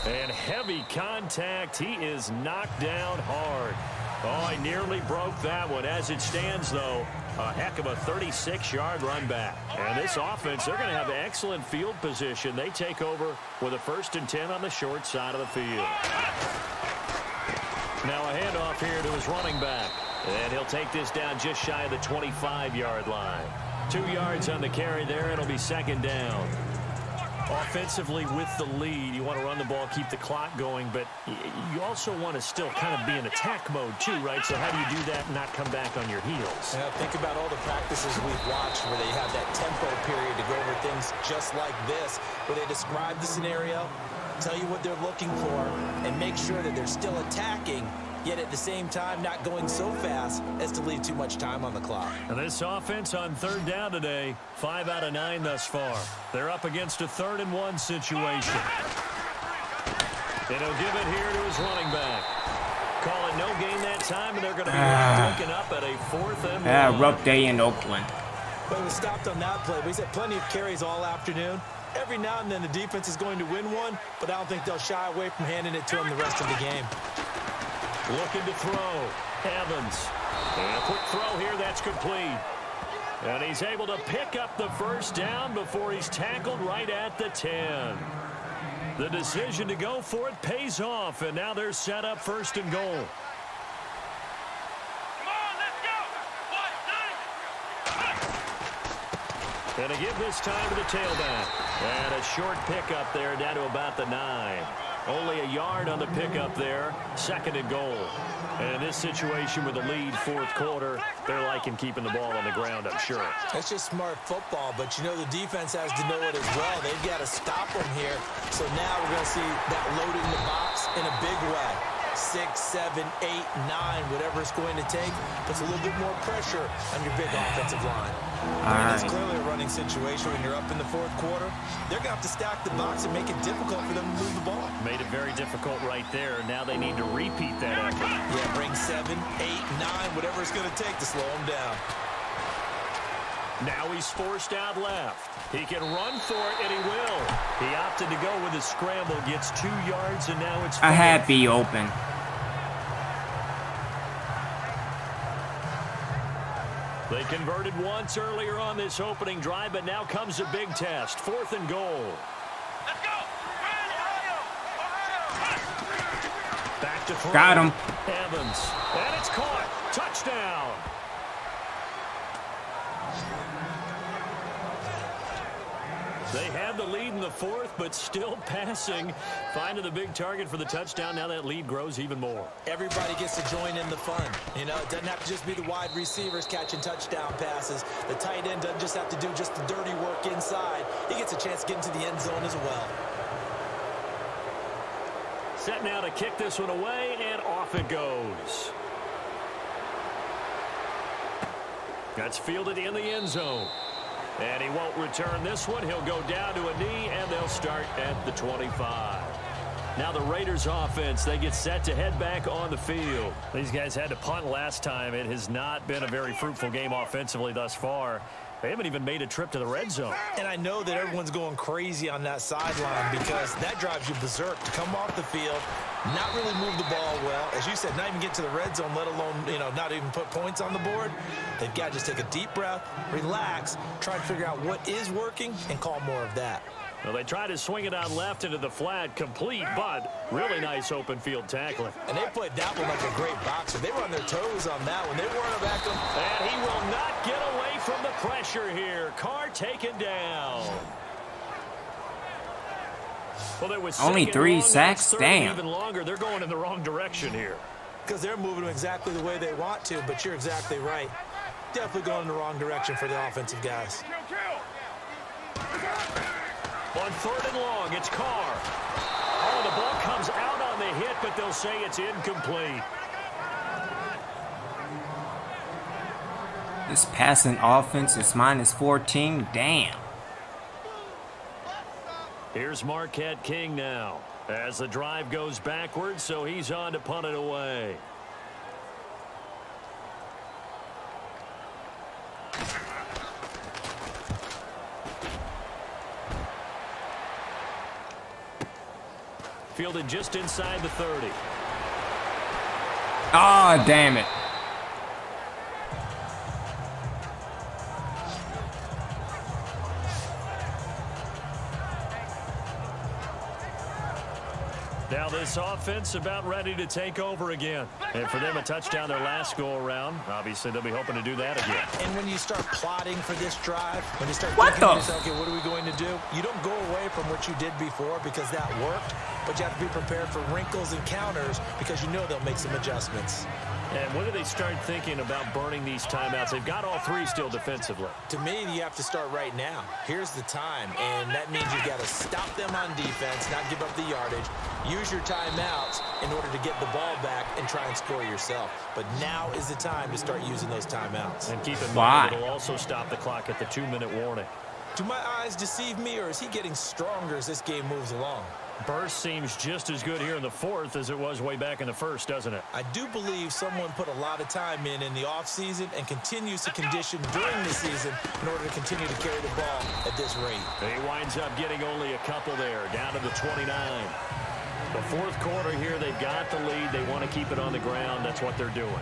And heavy contact. He is knocked down hard. Oh, he nearly broke that one. As it stands, though, a heck of a 36-yard run back. And this offense, they're going to have excellent field position. They take over with a 1st and 10 on the short side of the field. Now a handoff here to his running back. And he'll take this down just shy of the 25-yard line. 2 yards on the carry there. It'll be 2nd down. Offensively with the lead, you want to run the ball, keep the clock going, but you also want to still kind of be in attack mode too, right? So how do you do that and not come back on your heels? Yeah, think about all the practices we've watched where they have that tempo period to go over things just like this, where they describe the scenario, tell you what they're looking for, and make sure that they're still attacking, yet at the same time not going so fast as to leave too much time on the clock. And this offense on 3rd down today, 5 out of 9 thus far. They're up against a 3rd and 1 situation. And he'll give it here to his running back. Call it no gain that time, and they're going to be looking up at a 4th and 1. Rough day in Oakland. But he was stopped on that play. He's had plenty of carries all afternoon. Every now and then the defense is going to win one, but I don't think they'll shy away from handing it to him the rest of the game. Looking to throw. Evans. And a quick throw here. That's complete. And he's able to pick up the 1st down before he's tackled right at the 10. The decision to go for it pays off, and now they're set up 1st and goal. And a give this time to the tailback. And a short pickup there down to about the 9. Only a yard on the pickup there. 2nd and goal. And in this situation with the lead 4th quarter, they're liking keeping the ball on the ground, I'm sure. That's just smart football, but you know the defense has to know it as well. They've got to stop them here. So now we're going to see that loading the box in a big way. 6, 7, 8, 9, whatever it's going to take, puts a little bit more pressure on your big offensive line. It's clearly a running situation when you're up in the 4th quarter. They're going to have to stack the box and make it difficult for them to move the ball. Made it very difficult right there. Now they need to repeat that effort. Yeah, bring 7, 8, 9, whatever it's going to take to slow them down. Now he's forced out left. He can run for it, and he will. He opted to go with a scramble, gets 2 yards, and now it's 4th. I had B open. They converted once earlier on this opening drive, but now comes a big test. 4th and goal. Let's go. Back to throw. Got him. Evans. And it's caught. Touchdown. They had the lead in the 4th, but still passing. Finding the big target for the touchdown. Now that lead grows even more. Everybody gets to join in the fun. You know, it doesn't have to just be the wide receivers catching touchdown passes. The tight end doesn't just have to do just the dirty work inside. He gets a chance to get into the end zone as well. Set now to kick this one away, and off it goes. That's fielded in the end zone. And he won't return this one. He'll go down to a knee, and they'll start at the 25. Now the Raiders offense, they get set to head back on the field. These guys had to punt last time. It has not been a very fruitful game offensively thus far. They haven't even made a trip to the red zone. And I know that everyone's going crazy on that sideline because that drives you berserk to come off the field, not really move the ball well. As you said, not even get to the red zone, let alone, not even put points on the board. They've got to just take a deep breath, relax, try to figure out what is working, and call more of that. Well, they tried to swing it on left into the flat, complete, but really nice open field tackling. And they played that one like a great boxer. They were on their toes on that one. They weren't back them. And he will not pressure here. Carr taken down. Well, there was Only 3 sacks? Damn. Even longer. They're going in the wrong direction here. Because they're moving them exactly the way they want to, but you're exactly right. Definitely going in the wrong direction for the offensive guys. On 3rd and long, it's Carr. Oh, the ball comes out on the hit, but they'll say it's incomplete. This passing offense is -14. Damn. Here's Marquette King now as the drive goes backwards, so he's on to punt it away. Fielded just inside the 30. Ah, damn it. Now this offense about ready to take over again. And for them, a touchdown their last go-around. Obviously, they'll be hoping to do that again. And when you start plotting for this drive, when you start What thinking to the? yourself, okay, what are we going to do? You don't go away from what you did before because that worked, but you have to be prepared for wrinkles and counters because you know they'll make some adjustments. And when do they start thinking about burning these timeouts? They've got all 3 still defensively. To me, you have to start right now. Here's the time, and that means you've got to stop them on defense, not give up the yardage, use your timeouts in order to get the ball back and try and score yourself. But now is the time to start using those timeouts. And keep in Why? mind, it'll also stop the clock at the 2-minute warning. Do my eyes deceive me, or is he getting stronger as this game moves along? Burst seems just as good here in the 4th as it was way back in the 1st, doesn't it? I do believe someone put a lot of time in the offseason and continues to condition during the season in order to continue to carry the ball at this rate. He winds up getting only a couple there, down to the 29. The 4th quarter here, they've got the lead. They want to keep it on the ground. That's what they're doing.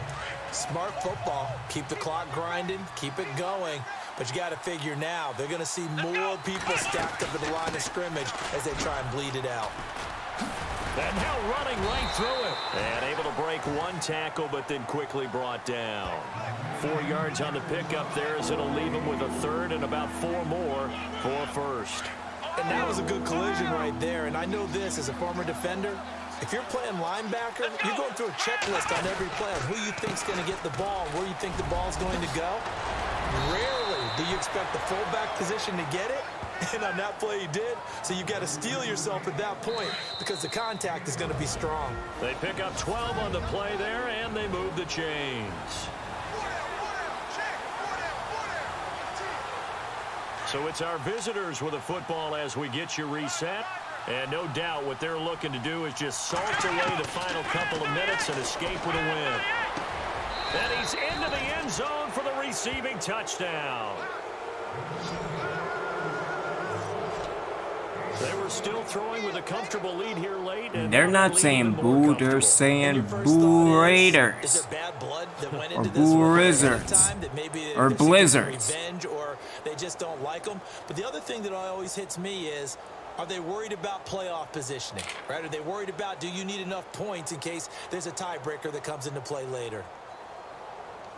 Smart football. Keep the clock grinding. Keep it going. But you got to figure now, they're going to see more people stacked up at the line of scrimmage as they try and bleed it out. And now running right through it. And able to break 1 tackle, but then quickly brought down. 4 yards on the pickup there as it'll leave him with a 3rd and about 4 more for a 1st. And that was a good collision right there. And I know this as a former defender. If you're playing linebacker, you're going through a checklist on every play on who you think's going to get the ball, where you think the ball's going to go. Rarely do you expect the fullback position to get it. And on that play, he did. So you've got to steel yourself at that point because the contact is going to be strong. They pick up 12 on the play there, and they move the chains. So it's our visitors with a football as we get you reset. And no doubt what they're looking to do is just salt away the final couple of minutes and escape with a win. And he's into the end zone for the receiving touchdown. They were still throwing with a comfortable lead here late. And They're not saying boo, they're saying boo Raiders. Is there bad blood that went Or into boo this one ahead of Wizards. time that maybe Or they're seeking Blizzards. revenge, or they just don't like them? But the other thing that always hits me is, are they worried about playoff positioning? Right? Are they worried about, do you need enough points in case there's a tiebreaker that comes into play later?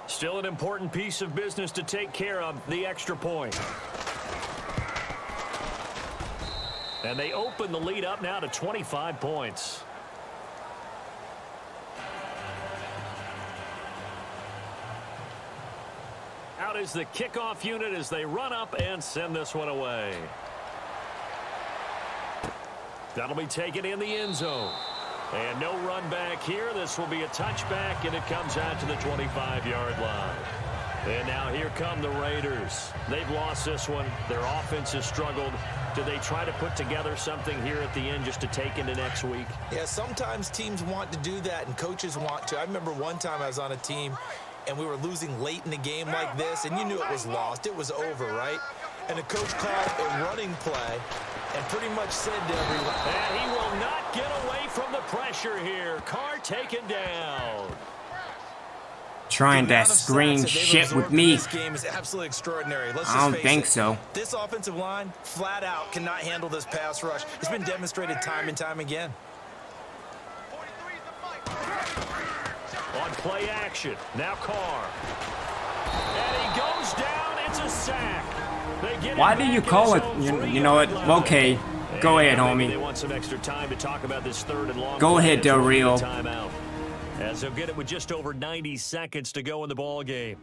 Still an important piece of business to take care of, the extra point. And they open the lead up now to 25 points. Out is the kickoff unit as they run up and send this one away. That'll be taken in the end zone. And no run back here. This will be a touchback, and it comes out to the 25-yard line. And now here come the Raiders. They've lost this one. Their offense has struggled. Do they try to put together something here at the end just to take into next week? Yeah, sometimes teams want to do that, and coaches want to. I remember one time I was on a team, and we were losing late in the game like this, and you knew it was lost. It was over, right? And the coach called a running play and pretty much said to everyone, and he will not get away from the pressure here. Carr taken down. Trying that screen shit with me. This game is absolutely extraordinary. Let's just I don't face think it. so. This offensive line, flat out, cannot handle this pass rush. It's been demonstrated time and time again. On play action, now Carr. And he goes down. It's a a sack. They get Why it do you back call in it? his own You know what? 3-yard line. Okay, go ahead, Maybe they homie. want some extra time to talk about this third and long. Go ahead, Del Rio. Timeout. As they'll get it with just over 90 seconds to go in the ball game.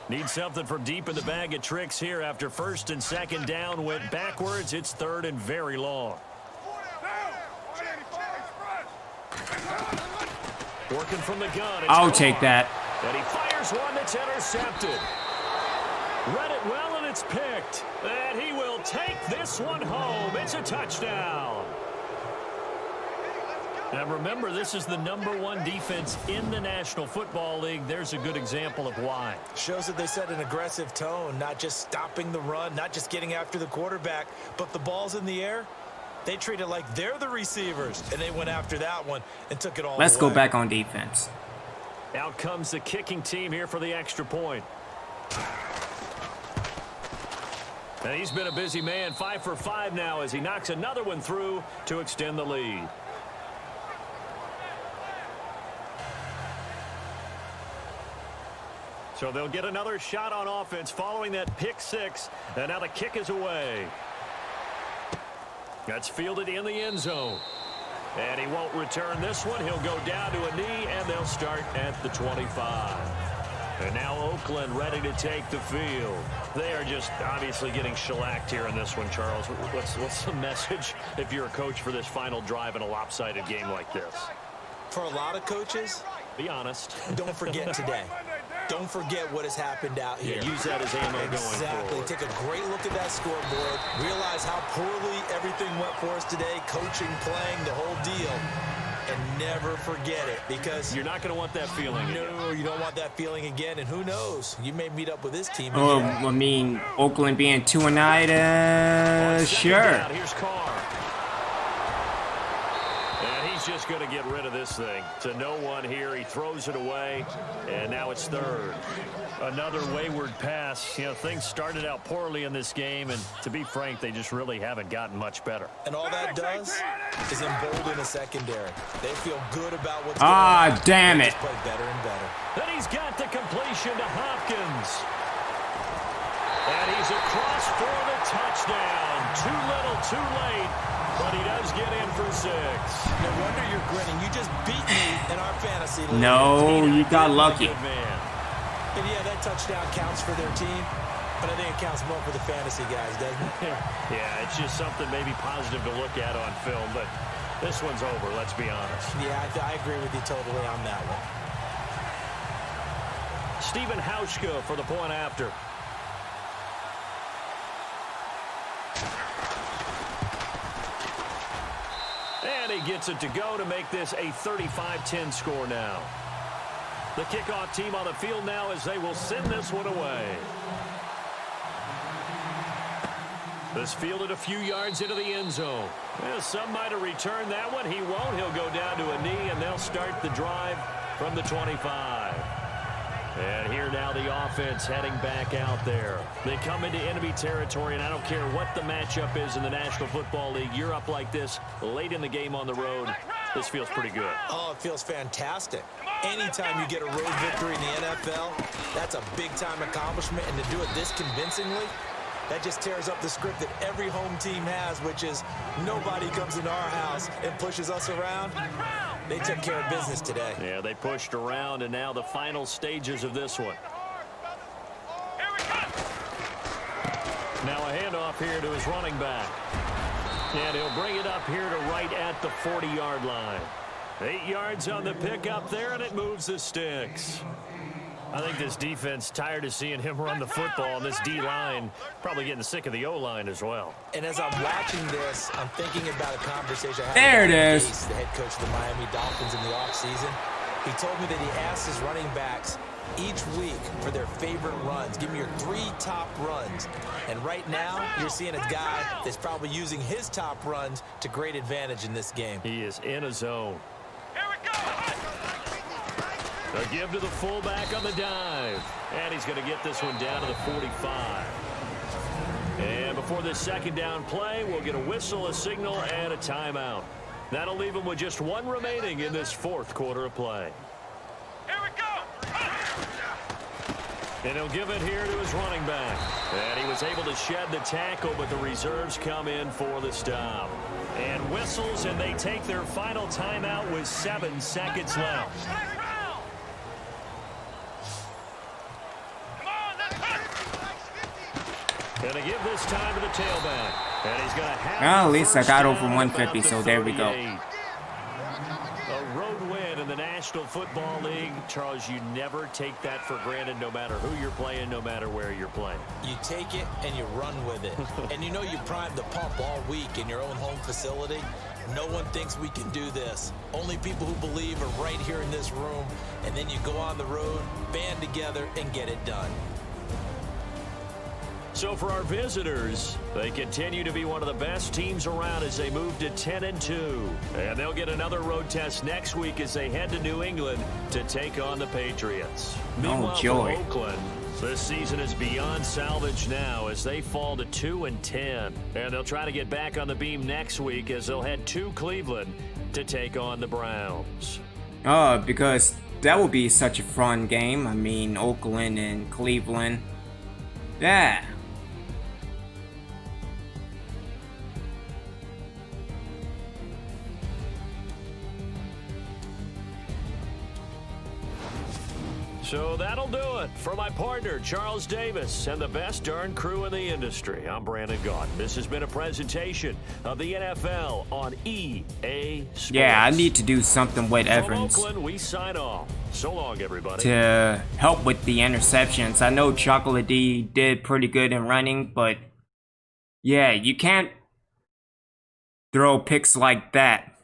Need something from deep in the bag of tricks here after first and second down went backwards. It's third and very long. Working from the gun. I'll take that. And he fires one that's intercepted. Read it well, and it's picked. And he will take this one home. It's a touchdown. And remember, this is the #1 defense in the National Football League. There's a good example of why. Shows that they set an aggressive tone, not just stopping the run, not just getting after the quarterback, but the ball's in the air. They treat it like they're the receivers, and they went after that one and took it all Let's away. go back on defense. Out comes the kicking team here for the extra point. And he's been a busy man, 5 for 5 now as he knocks another one through to extend the lead. So they'll get another shot on offense following that pick six. And now the kick is away. That's fielded in the end zone. And he won't return this one. He'll go down to a knee, and they'll start at the 25. And now Oakland ready to take the field. They are just obviously getting shellacked here in this one, Charles. What's the message if you're a coach for this final drive in a lopsided game like this? For a lot of coaches, be honest. Don't forget today. Don't forget what has happened out here. Yeah, use that as ammo going Exactly. forward. Take a great look at that scoreboard. Realize how poorly everything went for us today. Coaching, playing, the whole deal. And never forget it, because you're not going to want that feeling again. No, you don't want that feeling again. And who knows? You may meet up with this team again. Oh, I mean, Oakland being 2-9, sure. Down, here's Carr. And he's just going to get rid of this thing. To no one here. He throws it away, and now it's third. Another wayward pass. You know, things started out poorly in this game, and to be frank, they just really haven't gotten much better. And all that does is embolden the secondary. They feel good about what's going on. Ah, damn it. They just play better and better. Then he's got the completion to Hopkins. And he's across for the touchdown. Too little, too late. But he does get in for 6. No wonder you're grinning. You just beat me in our fantasy league. No, you got lucky. Good man. And yeah, that touchdown counts for their team, but I think it counts more for the fantasy guys, doesn't it? Yeah, it's just something maybe positive to look at on film, but this one's over, let's be honest. Yeah, I agree with you totally on that one. Stephen Hauschka for the point after. And he gets it to go to make this a 35-10 score now. The kickoff team on the field now as they will send this one away. This fielded a few yards into the end zone. Well, some might have returned that one. He won't. He'll go down to a knee, and they'll start the drive from the 25. And here now the offense heading back out there. They come into enemy territory, and I don't care what the matchup is in the National Football League. You're up like this late in the game on the road. This feels pretty good. Oh, it feels fantastic. Anytime you get a road victory in the NFL, that's a big-time accomplishment, and to do it this convincingly, that just tears up the script that every home team has, which is nobody comes into our house and pushes us around. They took care of business today. Yeah, they pushed around, and now the final stages of this one. Now a handoff here to his running back. And he'll bring it up here to right at the 40-yard line. 8 yards on the pickup there, and it moves the sticks. I think this defense tired of seeing him run the football, and this D-line probably getting sick of the O-line as well. And as I'm watching this, I'm thinking about a conversation I had There with it Adam is. Gase, the head coach of the Miami Dolphins in the offseason. He told me that he asked his running backs each week for their favorite runs. Give me your 3 top runs. And right now, you're seeing a guy that's probably using his top runs to great advantage in this game. He is in a zone. A give to the fullback on the dive. And he's going to get this one down to the 45. And before this second down play, we'll get a whistle, a signal, and a timeout. That'll leave him with just 1 remaining in this 4th quarter of play. Here we go. And he'll give it here to his running back. And he was able to shed the tackle, but the reserves come in for the stop. And whistles, and they take their final timeout with 7 seconds left. Going to give this time to the tailback. And he's going to have Well, at least I got over down 150, about so the there we go. 38. A road win in the National Football League. Charles, you never take that for granted no matter who you're playing, no matter where you're playing. You take it and you run with it. And you know you primed the pump all week in your own home facility. No one thinks we can do this. Only people who believe are right here in this room. And then you go on the road, band together, and get it done. So for our visitors, they continue to be one of the best teams around as they move to 10-2. And they'll get another road test next week as they head to New England to take on the Patriots. Meanwhile, joy. for Oakland, this season is beyond salvage now as they fall to 2-10. And they'll try to get back on the beam next week as they'll head to Cleveland to take on the Browns. Because that would be such a fun game. I mean, Oakland and Cleveland. Yeah. So that'll do it for my partner, Charles Davis, and the best darn crew in the industry. I'm Brandon Gaudin. This has been a presentation of the NFL on EA Sports. Yeah, I need to do something with From Evans Oakland, we sign off. So long, everybody. to help with the interceptions. I know Chocolate D did pretty good in running, but yeah, you can't throw picks like that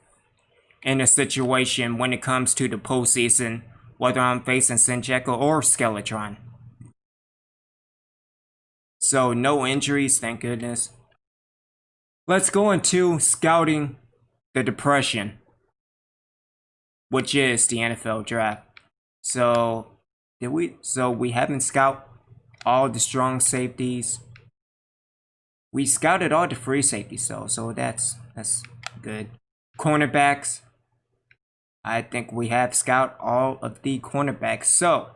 in a situation when it comes to the postseason, whether I'm facing Sinjeko or Skeletron. So no injuries, thank goodness. Let's go into scouting the depression, which is the NFL draft. So we haven't scouted all the strong safeties. We scouted all the free safeties though, so that's good. Cornerbacks, I think we have scouted all of the cornerbacks. So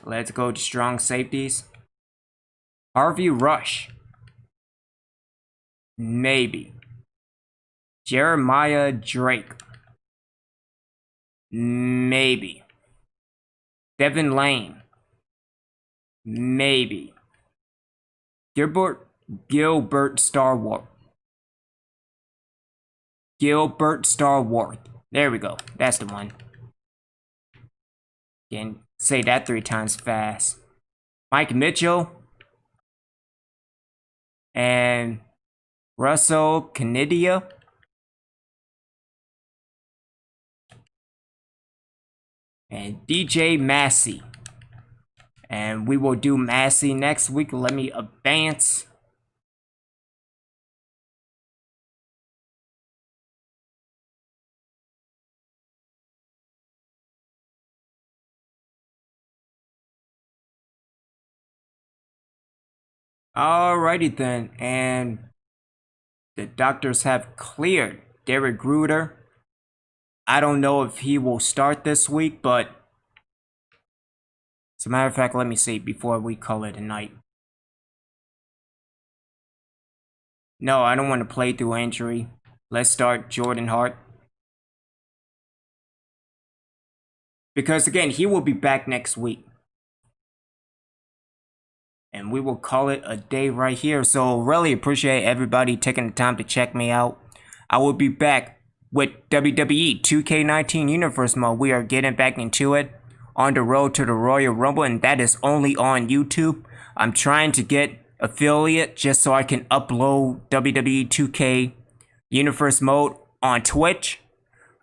let's go to strong safeties. Harvey Rush. Maybe. Jeremiah Drake. Maybe. Devin Lane. Maybe. Gilbert Starworth. Gilbert Starworth. There we go. That's the one. Again, say that 3 times fast. Mike Mitchell. And Russell Canidia. And DJ Massey. And we will do Massey next week. Let me advance. Alrighty then, and the doctors have cleared Derek Gruder. I don't know if he will start this week, but as a matter of fact, let me see before we call it a night. No, I don't want to play through injury. Let's start Jordan Hart. Because again, he will be back next week. And we will call it a day right here. So really appreciate everybody taking the time to check me out. I will be back with WWE 2K19 Universe Mode. We are getting back into it on the road to the Royal Rumble, and that is only on YouTube. I'm trying to get affiliate just so I can upload WWE 2K Universe Mode on Twitch.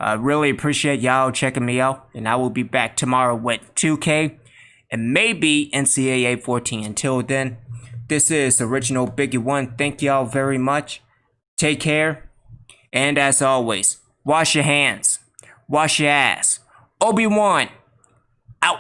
I really appreciate y'all checking me out, and I will be back tomorrow with 2K and maybe NCAA 14. Until then, this is Original Biggie One. Thank y'all very much. Take care. And as always, wash your hands. Wash your ass. Obi-Wan. Out.